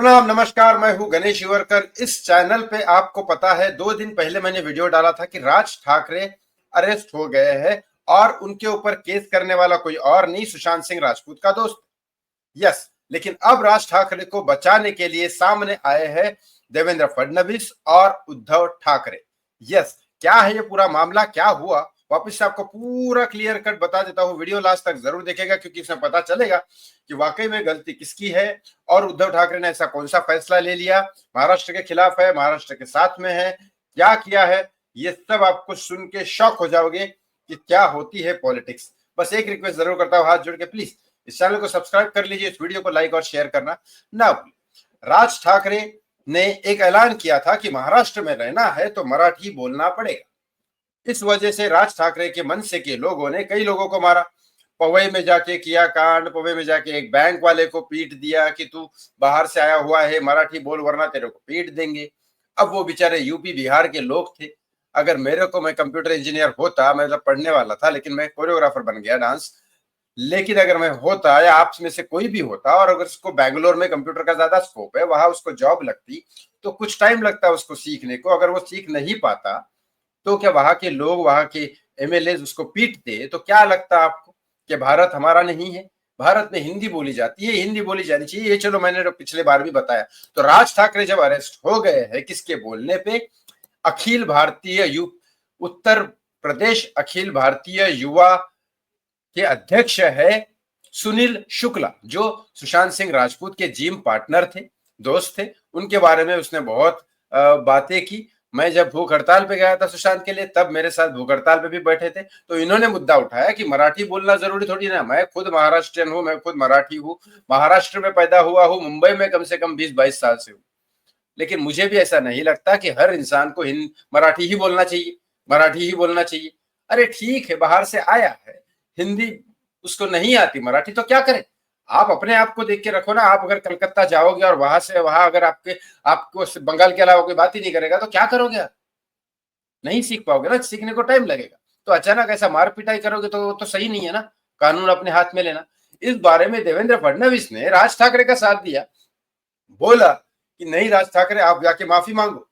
प्रणाम, नमस्कार। मैं हूं गणेश युवरकर। इस चैनल पे आपको पता है 2 दिन पहले मैंने वीडियो डाला था कि राज ठाकरे अरेस्ट हो गए हैं और उनके ऊपर केस करने वाला कोई और नहीं, सुशांत सिंह राजपूत का दोस्त। यस, लेकिन अब राज ठाकरे को बचाने के लिए सामने आए हैं देवेंद्र फडणवीस और उद्धव ठाकरे। यस, क्या है ये पूरा मामला, क्या हुआ, वापस से आपको पूरा क्लियर कट बता देता हूँ। वीडियो लास्ट तक जरूर देखेगा क्योंकि इसमें पता चलेगा कि वाकई में गलती किसकी है और उद्धव ठाकरे ने ऐसा कौन सा फैसला ले लिया, महाराष्ट्र के खिलाफ है, महाराष्ट्र के साथ में है, क्या किया है। ये सब आपको सुन के शॉक हो जाओगे कि क्या होती है पॉलिटिक्स। बस एक रिक्वेस्ट जरूर करता हूँ, हाथ जोड़ के प्लीज इस चैनल को सब्सक्राइब कर लीजिए, इस वीडियो को लाइक और शेयर करना ना भूलिए। राज ठाकरे ने एक ऐलान किया था कि महाराष्ट्र में रहना है तो मराठी बोलना पड़ेगा। इस वजह से राज ठाकरे के मनसे के लोगों ने कई लोगों को मारा। पवई में जाके किया कांड, पवई में जाके एक बैंक वाले को पीट दिया कि तू बाहर से आया हुआ है, मराठी बोल वरना तेरे को पीट देंगे। अब वो बेचारे यूपी बिहार के लोग थे। अगर मेरे को, मैं कंप्यूटर इंजीनियर होता, मैं मतलब पढ़ने वाला था लेकिन मैं कोरियोग्राफर बन गया डांस। लेकिन अगर मैं होता या आप में से कोई भी होता और अगर उसको बैंगलोर में कंप्यूटर का ज्यादा स्कोप है, वहां उसको जॉब लगती तो कुछ टाइम लगता उसको सीखने को। अगर वो सीख नहीं पाता तो क्या वहां के लोग, वहां के एमएलए उसको पीटते तो क्या लगता आपको कि भारत हमारा नहीं है? भारत में हिंदी बोली जाती है, हिंदी बोली जानी चाहिए। ये चलो मैंने पिछले बार भी बताया। तो राज ठाकरे जब अरेस्ट हो गए हैं किसके बोलने पे? अखिल भारतीय उत्तर प्रदेश अखिल भारतीय युवा के अध्यक्ष है सुनील शुक्ला, जो सुशांत सिंह राजपूत के जिम पार्टनर थे, दोस्त थे। उनके बारे में उसने बहुत बातें की। मैं जब भूख हड़ताल पे गया था सुशांत के लिए, तब मेरे साथ भूख हड़ताल पे भी बैठे थे, तो इन्होंने मुद्दा उठाया कि मराठी बोलना जरूरी थोड़ी ना। मैं खुद महाराष्ट्रियन हूँ, मैं खुद मराठी हूँ, महाराष्ट्र में पैदा हुआ हूँ, मुंबई में कम से कम 20-22 साल से हूँ। लेकिन मुझे भी ऐसा नहीं लगता कि हर इंसान को मराठी ही बोलना चाहिए, मराठी ही बोलना चाहिए। अरे ठीक है, बाहर से आया है, हिंदी उसको नहीं आती, मराठी तो क्या करे? आप अपने आप को देख के रखो ना। आप अगर कलकत्ता जाओगे और वहां से वहां अगर आपको बंगाल के अलावा कोई बात ही नहीं करेगा तो क्या करोगे आप? नहीं सीख पाओगे ना, सीखने को टाइम लगेगा। तो अचानक ऐसा मार पिटाई करोगे तो सही नहीं है ना। कानून अपने हाथ में लेना। इस बारे में देवेंद्र फडणवीस ने राज ठाकरे का साथ दिया, बोला कि नहीं राज ठाकरे आप जाके माफी मांगो।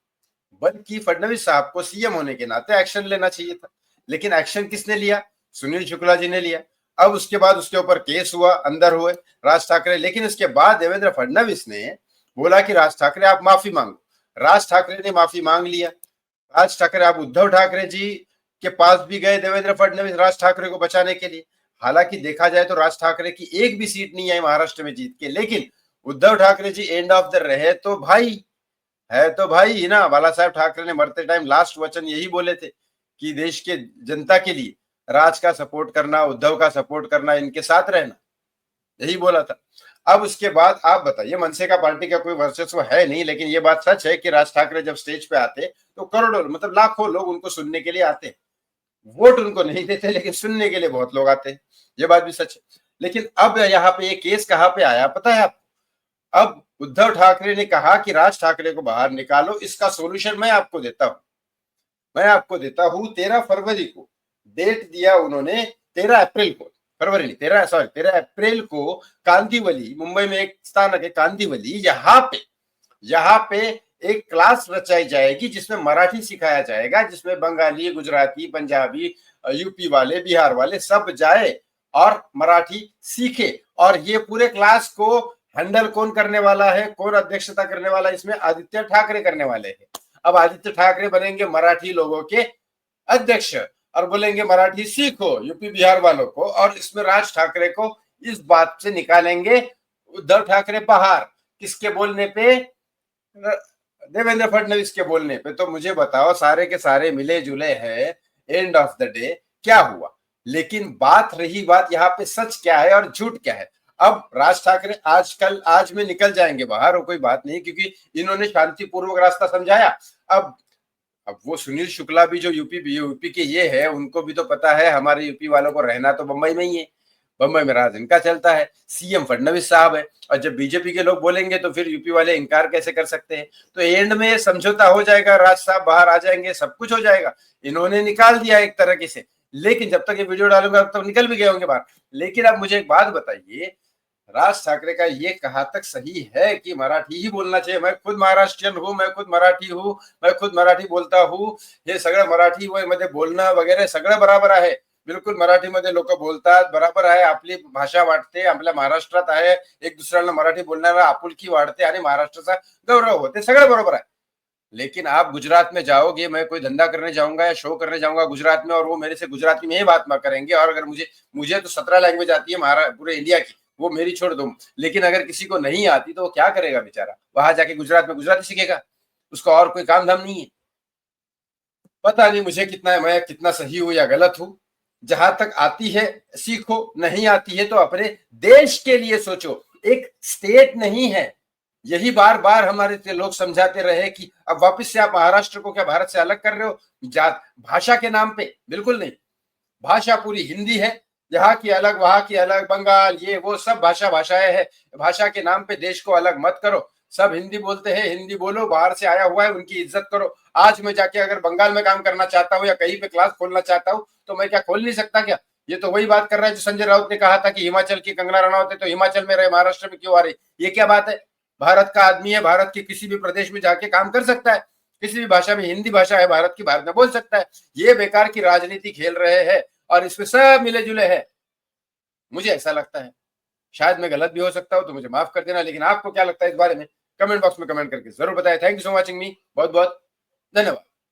बल्कि फडणवीस साहब को सीएम होने के नाते एक्शन लेना चाहिए था। लेकिन एक्शन किसने लिया? सुनील शुक्ला जी ने लिया। अब उसके बाद उसके ऊपर केस हुआ, अंदर हुए राज ठाकरे। लेकिन उसके बाद देवेंद्र फडणवीस ने बोला कि राज ठाकरे आप माफी मांगो। राज ठाकरे ने माफी मांग लिया। राज ठाकरे अब उद्धव ठाकरे जी के पास भी गए देवेंद्र फडणवीस राज ठाकरे को बचाने के लिए। हालांकि देखा जाए तो राज ठाकरे की एक भी सीट नहीं आई महाराष्ट्र में जीत के, लेकिन Uddhav Thackeray ji end of the रहे तो भाई है, तो भाई ही ना। बाला साहेब ठाकरे ने मरते टाइम लास्ट वचन यही बोले थे कि देश के जनता के लिए राज का सपोर्ट करना, उद्धव का सपोर्ट करना, इनके साथ रहना, यही बोला था। अब उसके बाद आप बताइए, मनसे का पार्टी का कोई वर्चस्व है नहीं, लेकिन ये बात सच है कि राज ठाकरे जब स्टेज पे आते तो करोड़ों मतलब लाखों लोग उनको सुनने के लिए आते। वोट उनको नहीं देते लेकिन सुनने के लिए बहुत लोग आते हैं। ये बात भी सच है। लेकिन अब यहाँ पे ये केस कहाँ पे आया पता है आपको? अब उद्धव ठाकरे ने कहा कि राज ठाकरे को बाहर निकालो। इसका सोल्यूशन मैं आपको देता हूं, मैं आपको देता हूं। 13 फरवरी को डेट दिया उन्होंने, 13 अप्रैल को, फरवरी नहीं, 13 अप्रैल को कांदिवली, मुंबई में एक स्थान है कांदिवली, यहाँ पे एक क्लास रचाई जाएगी जिसमें मराठी सिखाया जाएगा, जिसमें बंगाली, गुजराती, पंजाबी, यूपी वाले, बिहार वाले सब जाए और मराठी सीखे। और ये पूरे क्लास को हैंडल कौन करने वाला है, कौन अध्यक्षता करने वाला है? इसमें आदित्य ठाकरे करने वाले हैं। अब आदित्य ठाकरे बनेंगे मराठी लोगों के अध्यक्ष और बोलेंगे मराठी सीखो यूपी बिहार वालों को। और इसमें राज ठाकरे को इस बात से निकालेंगे उद्धव ठाकरे बाहर। किसके बोलने पे? देवेंद्र फडणवीस के बोलने पे। तो मुझे बताओ, सारे के सारे मिले जुले हैं, एंड ऑफ द डे क्या हुआ? लेकिन बात रही बात, यहाँ पे सच क्या है और झूठ क्या है। अब राज ठाकरे आज में निकल जाएंगे बाहर, वो कोई बात नहीं, क्योंकि इन्होंने शांतिपूर्वक रास्ता समझाया। अब वो सुनील शुक्ला भी जो यूपी के ये है, उनको भी तो पता है हमारे यूपी वालों को रहना तो बंबई में ही है, बंबई में राज इनका चलता है, सीएम फडणवीस साहब है। और जब बीजेपी के लोग बोलेंगे तो फिर यूपी वाले इनकार कैसे कर सकते हैं? तो एंड में समझौता हो जाएगा, राज साहब बाहर आ जाएंगे, सब कुछ हो जाएगा। इन्होंने निकाल दिया एक तरह से। लेकिन जब तक ये वीडियो डालूंगा तब तक निकल भी गए होंगे बाहर। लेकिन अब मुझे एक बात बताइए, राज ठाकरे का ये कहा तक सही है कि मराठी ही बोलना चाहिए। मैं खुद महाराष्ट्रीयन हूँ, मैं खुद मराठी हूँ, मैं खुद मराठी बोलता हूँ। हे सगळं मराठी मध्ये बोलणं वगैरे सगळं बराबर आहे, बिलकुल मराठीमध्ये लोक बोलतात, बराबर आहे, आपली भाषा वाटते, आपल्या महाराष्ट्रात आहे, एक दुसऱ्याला मराठी बोलण्याला आपुलकी वाढते आणि महाराष्ट्राचा गौरव होते, सगळं बरोबर आहे। लेकिन आप गुजरात में जाओगे, मैं कोई धंधा करने जाऊंगा या शो करने जाऊंगा गुजरात में, और वो मेरे से गुजराती में ही बात करेंगे, और अगर मुझे मुझे तो 17 लैंग्वेज आती है पूरे इंडिया की, वो मेरी छोड़ दो, लेकिन अगर किसी को नहीं आती तो वो क्या करेगा बेचारा, वहां जाके गुजरात में गुजराती सीखेगा, उसका और कोई काम धाम नहीं है। पता नहीं मुझे कितना मैं कितना सही हूं या गलत हूं। जहां तक आती है सीखो, नहीं आती है तो अपने देश के लिए सोचो, एक स्टेट नहीं है। यही बार बार हमारे लोग समझाते रहे कि अब वापस से आप महाराष्ट्र को क्या भारत से अलग कर रहे हो जात भाषा के नाम पे? बिल्कुल नहीं, भाषा पूरी हिंदी है, यहाँ की अलग वहां की अलग, बंगाल ये वो सब भाषाएं हैं। भाषा के नाम पे देश को अलग मत करो, सब हिंदी बोलते हैं, हिंदी बोलो, बाहर से आया हुआ है उनकी इज्जत करो। आज मैं जाके अगर बंगाल में काम करना चाहता हूँ या कहीं पे क्लास खोलना चाहता हूँ तो मैं क्या खोल नहीं सकता क्या? ये तो वही बात कर रहा है जो संजय राउत ने कहा था कि हिमाचल की कंगना रनौत है तो हिमाचल में रहे, महाराष्ट्र में क्यों आ रही? ये क्या बात है? भारत का आदमी है, भारत के किसी भी प्रदेश में जाके काम कर सकता है, किसी भी भाषा में, हिंदी भाषा है भारत की, भारत में बोल सकता है। ये बेकार की राजनीति खेल रहे हैं और इसमें सब मिले जुले हैं, मुझे ऐसा लगता है। शायद मैं गलत भी हो सकता हूं तो मुझे माफ कर देना, लेकिन आपको क्या लगता है इस बारे में कमेंट बॉक्स में कमेंट करके जरूर बताएं। थैंक यू सो मच मी, बहुत बहुत धन्यवाद।